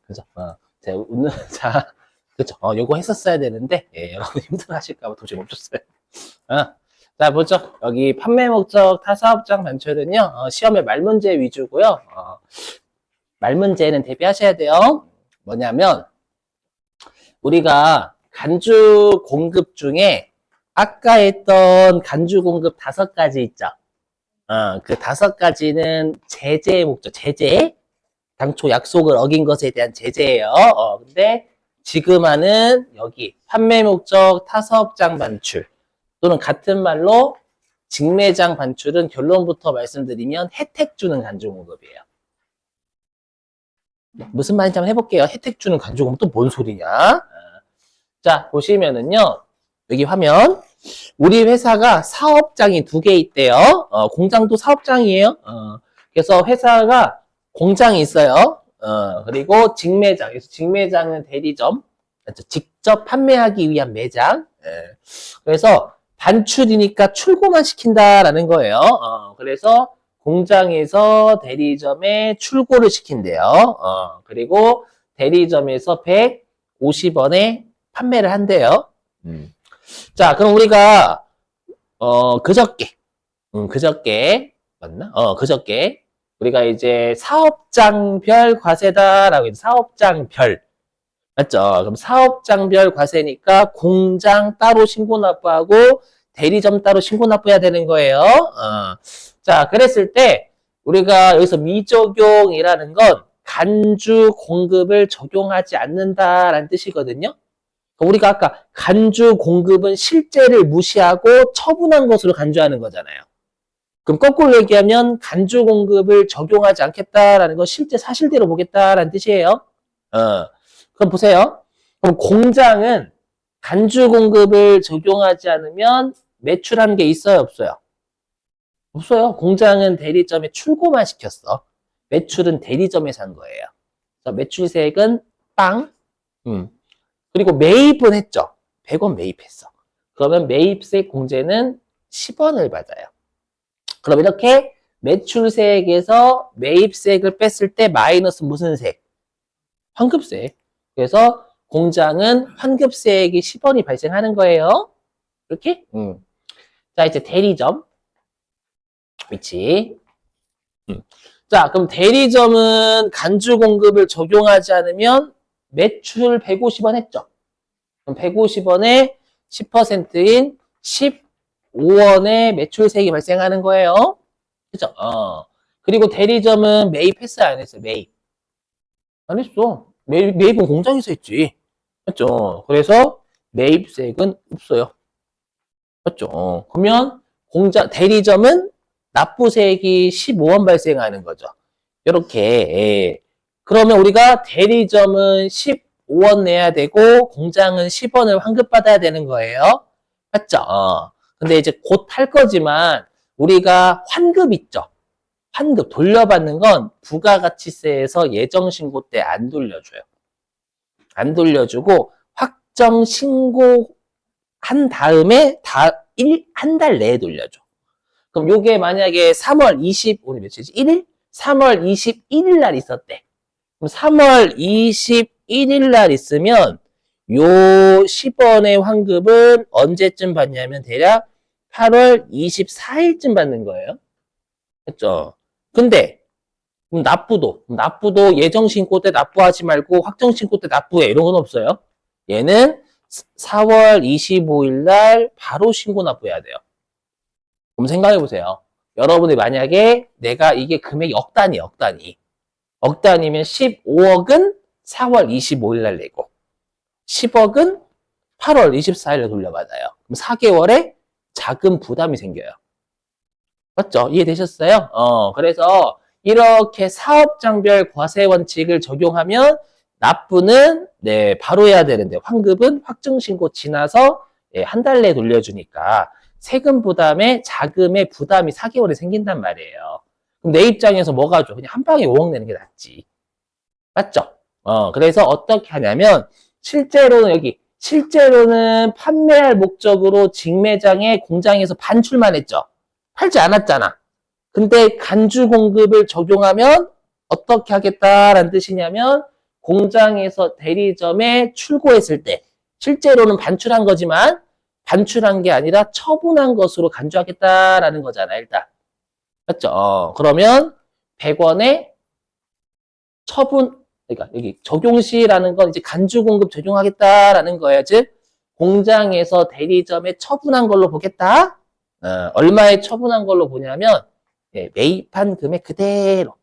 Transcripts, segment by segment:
그죠? 제가 웃는, 자, 그죠? 요거 했었어야 되는데, 예, 여러분 힘들어하실까봐 도저히 멈췄어요. 자, 보죠. 여기 판매 목적 타사업장 반출은요, 시험의 말문제 위주고요. 말문제는 대비하셔야 돼요. 뭐냐면, 우리가 간주 공급 중에 아까 했던 간주 공급 5가지 있죠? 그 5가지는 제재의 목적, 제재. 당초 약속을 어긴 것에 대한 제재예요. 근데 지금 하는 여기 판매 목적 타사업장 반출 또는 같은 말로 직매장 반출은 결론부터 말씀드리면 혜택 주는 간주 공급이에요. 무슨 말인지 한번 해볼게요. 혜택 주는 간주 공급 또 뭔 소리냐? 자, 보시면은요. 여기 화면. 우리 회사가 사업장이 2개 있대요. 공장도 사업장이에요. 그래서 회사가 공장이 있어요. 그리고 직매장. 그래서 직매장은 대리점. 직접 판매하기 위한 매장. 그래서 반출이니까 출고만 시킨다라는 거예요. 그래서 공장에서 대리점에 출고를 시킨대요. 그리고 대리점에서 150원에 판매를 한대요. 자, 그럼 우리가 그저께 맞나? 그저께 우리가 이제 사업장별 과세다라고 해서 사업장별 맞죠? 그럼 사업장별 과세니까 공장 따로 신고 납부하고 대리점 따로 신고 납부해야 되는 거예요. 자, 그랬을 때 우리가 여기서 미적용이라는 건 간주 공급을 적용하지 않는다라는 뜻이거든요. 우리가 아까 간주 공급은 실제를 무시하고 처분한 것으로 간주하는 거잖아요. 그럼 거꾸로 얘기하면 간주 공급을 적용하지 않겠다라는 건 실제 사실대로 보겠다라는 뜻이에요. 그럼 보세요. 그럼 공장은 간주 공급을 적용하지 않으면 매출한 게 있어요, 없어요? 없어요. 공장은 대리점에 출고만 시켰어. 매출은 대리점에서 한 거예요. 그래서 매출세액은 빵. 그리고 매입은 했죠. 100원 매입했어. 그러면 매입세 공제는 10원을 받아요. 그럼 이렇게 매출세액에서 매입세액을 뺐을 때 마이너스 무슨 세액? 환급세액. 그래서 공장은 환급세액이 10원이 발생하는 거예요. 이렇게? 자, 이제 대리점 위치. 자, 그럼 대리점은 간주 공급을 적용하지 않으면 매출 150원 했죠. 그럼 150원에 10%인 15원의 매출세액이 발생하는 거예요. 그죠? 그리고 대리점은 매입했어요, 안 했어요? 매입. 안 했어. 매입은 공장에서 했지. 맞죠? 그래서 매입세액은 없어요. 맞죠? 그러면 대리점은 납부세액이 15원 발생하는 거죠. 이렇게. 그러면 우리가 대리점은 15원 내야 되고 공장은 10원을 환급받아야 되는 거예요. 맞죠? 근데 이제 곧 할 거지만 우리가 환급 있죠. 환급 돌려받는 건 부가가치세에서 예정신고 때 안 돌려줘요. 안 돌려주고 확정신고 한 다음에 한 달 내에 돌려줘. 그럼 요게 만약에 3월 오늘 며칠이지? 1일? 3월 21일 날 있었대. 그럼 3월 21일 날 있으면 요 10원의 환급은 언제쯤 받냐면 대략 8월 24일쯤 받는 거예요. 했죠? 근데 납부도 예정신고 때 납부하지 말고 확정신고 때 납부해 이런 건 없어요. 얘는 4월 25일 날 바로 신고 납부해야 돼요. 그럼 생각해 보세요. 여러분이 만약에 내가 이게 금액이 억 단위면 15억은 4월 25일 날 내고 10억은 8월 24일 날 돌려받아요. 그럼 4개월에 자금 부담이 생겨요. 맞죠? 이해되셨어요? 그래서 이렇게 사업장별 과세 원칙을 적용하면 납부는 바로 해야 되는데 환급은 확정신고 지나서 한 달 내에 돌려주니까 세금 부담에 자금의 부담이 4개월에 생긴단 말이에요. 그럼 내 입장에서 뭐가 좋아? 그냥 한 방에 5억 내는 게 낫지. 맞죠? 그래서 어떻게 하냐면 실제로는 판매할 목적으로 직매장에 공장에서 반출만 했죠. 팔지 않았잖아. 근데 간주 공급을 적용하면 어떻게 하겠다라는 뜻이냐면 공장에서 대리점에 출고했을 때 실제로는 반출한 거지만 반출한 게 아니라 처분한 것으로 간주하겠다라는 거잖아, 일단. 맞죠? 그러면 100원에 처분, 그러니까 여기 적용시라는 건 이제 간주 공급 적용하겠다라는 거예요. 즉, 공장에서 대리점에 처분한 걸로 보겠다. 얼마에 처분한 걸로 보냐면, 예, 매입한 금액 그대로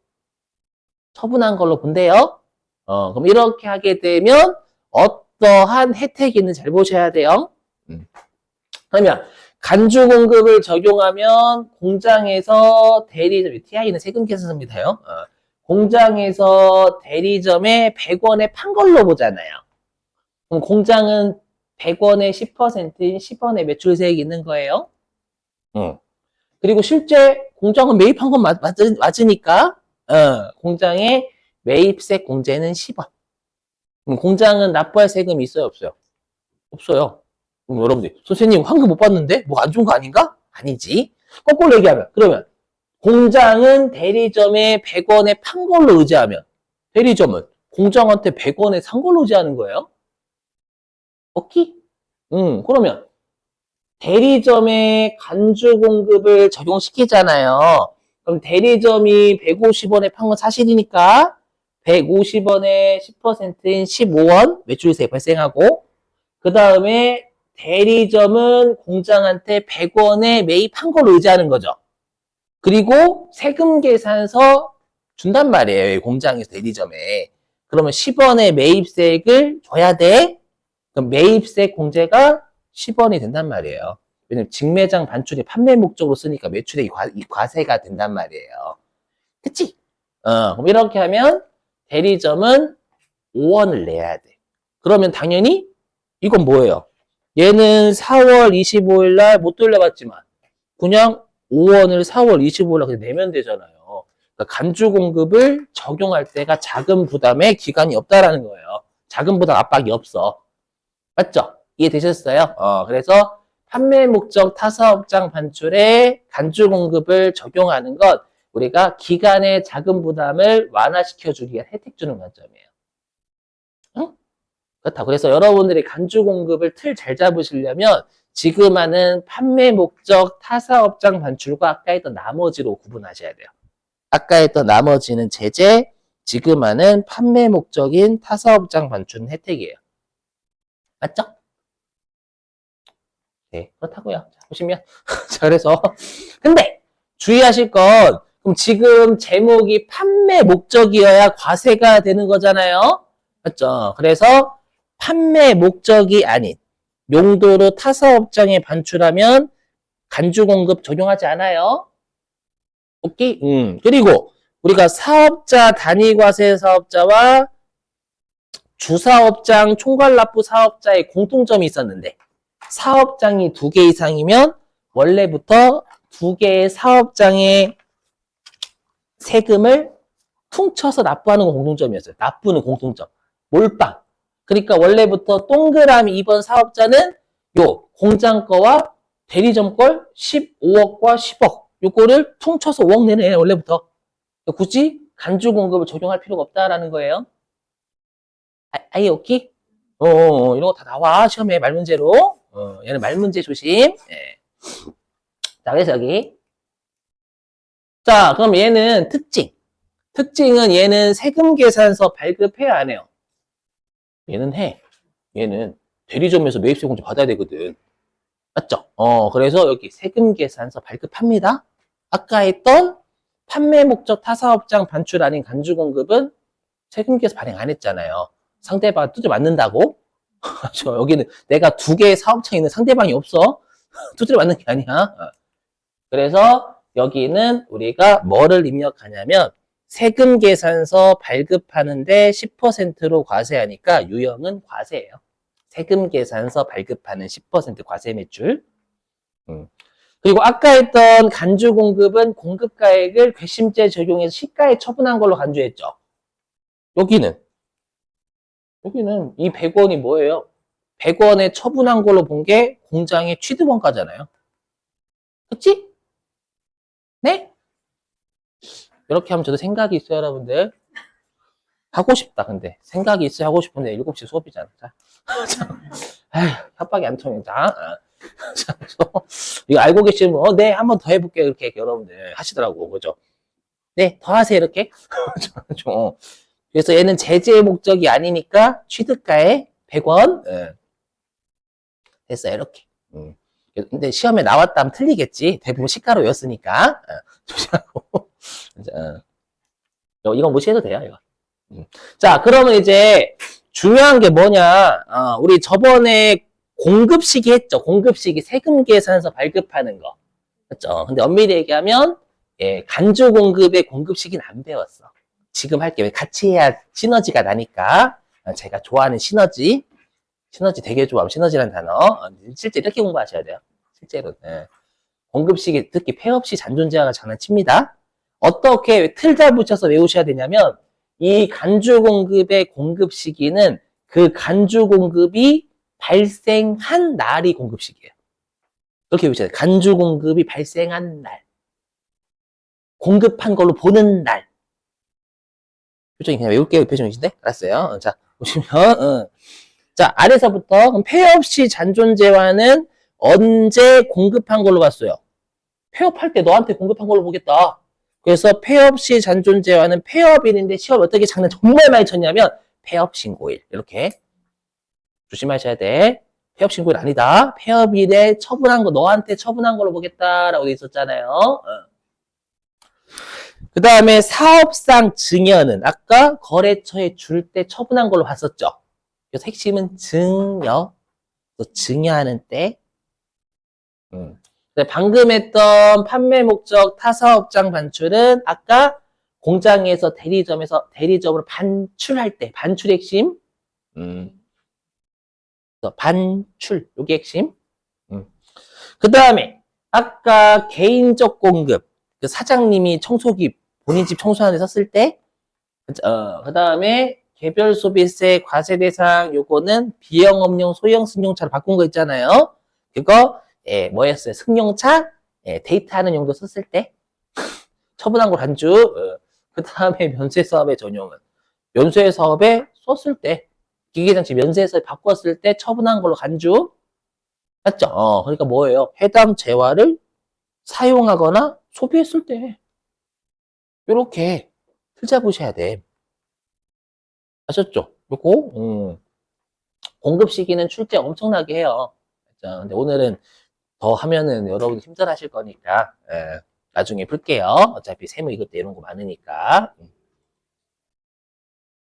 처분한 걸로 본대요. 그럼 이렇게 하게 되면 어떠한 혜택이 있는지 잘 보셔야 돼요. 그러면 간주 공급을 적용하면 공장에서 대리점, TI는 세금 계산서입니다요. 공장에서 대리점에 100원에 판 걸로 보잖아요. 그럼 공장은 100원에 10%인 10원의 매출세액이 있는 거예요. 그리고 실제 공장은 매입한 건 맞으니까 공장의 매입세 공제는 10원. 공장은 납부할 세금이 있어요, 없어요? 없어요. 여러분들, 선생님 환급 못 받는데? 뭐 안 좋은 거 아닌가? 아니지. 거꾸로 얘기하면, 그러면 공장은 대리점에 100원에 판 걸로 의지하면 대리점은 공장한테 100원에 산 걸로 의지하는 거예요. 오케이? 그러면 대리점에 간주 공급을 적용시키잖아요. 그럼 대리점이 150원에 판 건 사실이니까 150원에 10%인 15원 매출세 발생하고 그 다음에 대리점은 공장한테 100원에 매입한 걸로 의지하는 거죠. 그리고 세금 계산서 준단 말이에요. 공장에서 대리점에. 그러면 10원의 매입세액을 줘야 돼. 그럼 매입세 공제가 10원이 된단 말이에요. 왜냐면 직매장 반출이 판매 목적으로 쓰니까 매출의 과세가 된단 말이에요. 그치? 그럼 이렇게 하면 대리점은 5원을 내야 돼. 그러면 당연히 이건 뭐예요? 얘는 4월 25일 날 못 돌려받지만 그냥 5원을 4월 25일 날 그냥 내면 되잖아요. 그러니까 간주 공급을 적용할 때가 자금 부담에 기간이 없다라는 거예요. 자금 부담 압박이 없어. 맞죠? 이해되셨어요? 그래서 판매 목적 타사업장 반출에 간주 공급을 적용하는 것 우리가 기간의 자금 부담을 완화시켜주기 위한 혜택 주는 관점이에요. 응? 그렇다. 그래서 여러분들이 간주 공급을 틀 잘 잡으시려면 지금 하는 판매 목적 타사업장 반출과 아까 했던 나머지로 구분하셔야 돼요. 아까 했던 나머지는 제재, 지금 하는 판매 목적인 타사업장 반출은 혜택이에요. 맞죠? 네, 그렇다고요. 자, 보시면. 자, 그래서. 근데 주의하실 건, 그럼 지금 제목이 판매 목적이어야 과세가 되는 거잖아요. 맞죠? 그래서 판매 목적이 아닌 용도로 타사업장에 반출하면 간주 공급 적용하지 않아요. 오케이? 그리고 우리가 사업자 단위과세 사업자와 주사업장 총괄납부 사업자의 공통점이 있었는데 사업장이 2개 이상이면 원래부터 2개의 사업장의 세금을 퉁쳐서 납부하는 건 공통점이었어요. 납부는 공통점. 몰빵. 그러니까 원래부터 동그라미 2번 사업자는 요 공장 거와 대리점 걸 15억과 10억 요거를 퉁쳐서 5억 내는 애예요. 원래부터. 굳이 간주 공급을 적용할 필요가 없다라는 거예요. 아예 오케이? 이런 거 다 나와. 시험에 말문제로. 얘는 말문제 조심. 예. 자, 그래서 여기. 자, 그럼 얘는 특징. 특징은 얘는 세금 계산서 발급해야 안 해요. 얘는 해. 얘는 대리점에서 매입세 공제 받아야 되거든. 맞죠? 그래서 여기 세금 계산서 발급합니다. 아까 했던 판매 목적 타사업장 반출 아닌 간주 공급은 세금 계산 발행 안 했잖아요. 상대방 두드려 맞는다고? 여기는 내가 2개의 사업장이 있는 상대방이 없어. 두드려 맞는 게 아니야. 그래서 여기는 우리가 뭐를 입력하냐면 세금 계산서 발급하는데 10%로 과세하니까 유형은 과세예요. 세금 계산서 발급하는 10% 과세 매출. 그리고 아까 했던 간주 공급은 공급가액을 괘씸죄 적용해서 시가에 처분한 걸로 간주했죠. 여기는 이 100원이 뭐예요? 100원에 처분한 걸로 본 게 공장의 취득원가잖아요. 그치? 네? 이렇게 하면 저도 생각이 있어요, 여러분들. 하고 싶다, 근데. 생각이 있어야 하고 싶은데 7시 수업이잖아. 자. 아휴, 협박이 안 통해. 자. 자, 이거 알고 계시면, 네, 한 번 더 해볼게요. 이렇게 여러분들 하시더라고. 그죠? 네, 더 하세요. 이렇게. 그래서 얘는 제재의 목적이 아니니까 취득가에 100원. 예. 됐어요. 이렇게. 근데 시험에 나왔다 하면 틀리겠지. 대부분 시가로 였으니까. 조심하고. 이건 무시해도 돼요, 이거. 자, 그러면 이제 중요한 게 뭐냐. 우리 저번에 공급시기 했죠. 공급시기 세금 계산서 발급하는 거. 그렇죠. 근데 엄밀히 얘기하면 예, 간주 공급의 공급시기는 안 배웠어. 지금 할게 왜 같이 해야 시너지가 나니까. 제가 좋아하는 시너지 되게 좋아하면 시너지라는 단어. 실제 이렇게 공부하셔야 돼요. 실제로. 예. 공급시기 특히 폐업시 잔존재화가 장난칩니다. 어떻게 틀 잘 붙여서 외우셔야 되냐면 이 간주 공급의 공급 시기는 그 간주 공급이 발생한 날이 공급 시기예요. 그렇게 외우셔야 돼요. 간주 공급이 발생한 날. 공급한 걸로 보는 날. 표정이 그냥 외울게요. 표정이신데? 알았어요. 자, 보시면, 자, 아래서부터, 그럼 폐업 시 잔존재화는 언제 공급한 걸로 봤어요? 폐업할 때 너한테 공급한 걸로 보겠다. 그래서 폐업 시 잔존재화는 폐업일인데 시험 어떻게 장난 정말 많이 쳤냐면 폐업 신고일. 이렇게. 조심하셔야 돼. 폐업 신고일 아니다. 폐업일에 처분한 거, 너한테 처분한 걸로 보겠다라고 돼 있었잖아요. 그 다음에 사업상 증여는 아까 거래처에 줄 때 처분한 걸로 봤었죠. 그래서 핵심은 증여, 또 증여하는 때. 방금 했던 판매 목적 타사업장 반출은 아까 공장에서 대리점으로 반출할 때, 반출 핵심. 반출, 요게 핵심. 그 다음에 아까 개인적 공급, 그 사장님이 청소기 본인 집 청소하는 데 썼을 때, 그 다음에 개별 소비세 과세 대상 요거는 비영업용 소형 승용차로 바꾼 거 있잖아요. 그거 예, 뭐였어요? 승용차 예, 데이트하는 용도 썼을 때 처분한 걸 간주. 그 다음에 면세 사업의 전용은 면세 사업에 썼을 때 기계장치 면세 사업에 바꿨을 때 처분한 걸로 간주. 맞죠? 그러니까 뭐예요? 해당 재화를 사용하거나 소비했을 때 이렇게 틀 잡으셔야 돼. 아셨죠? 요거 공급 시기는 출제 엄청나게 해요. 자, 근데 오늘은 더 하면은 여러분이 힘들어 하실 거니까 예, 나중에 풀게요. 어차피 세무 이것 때 이런 거 많으니까.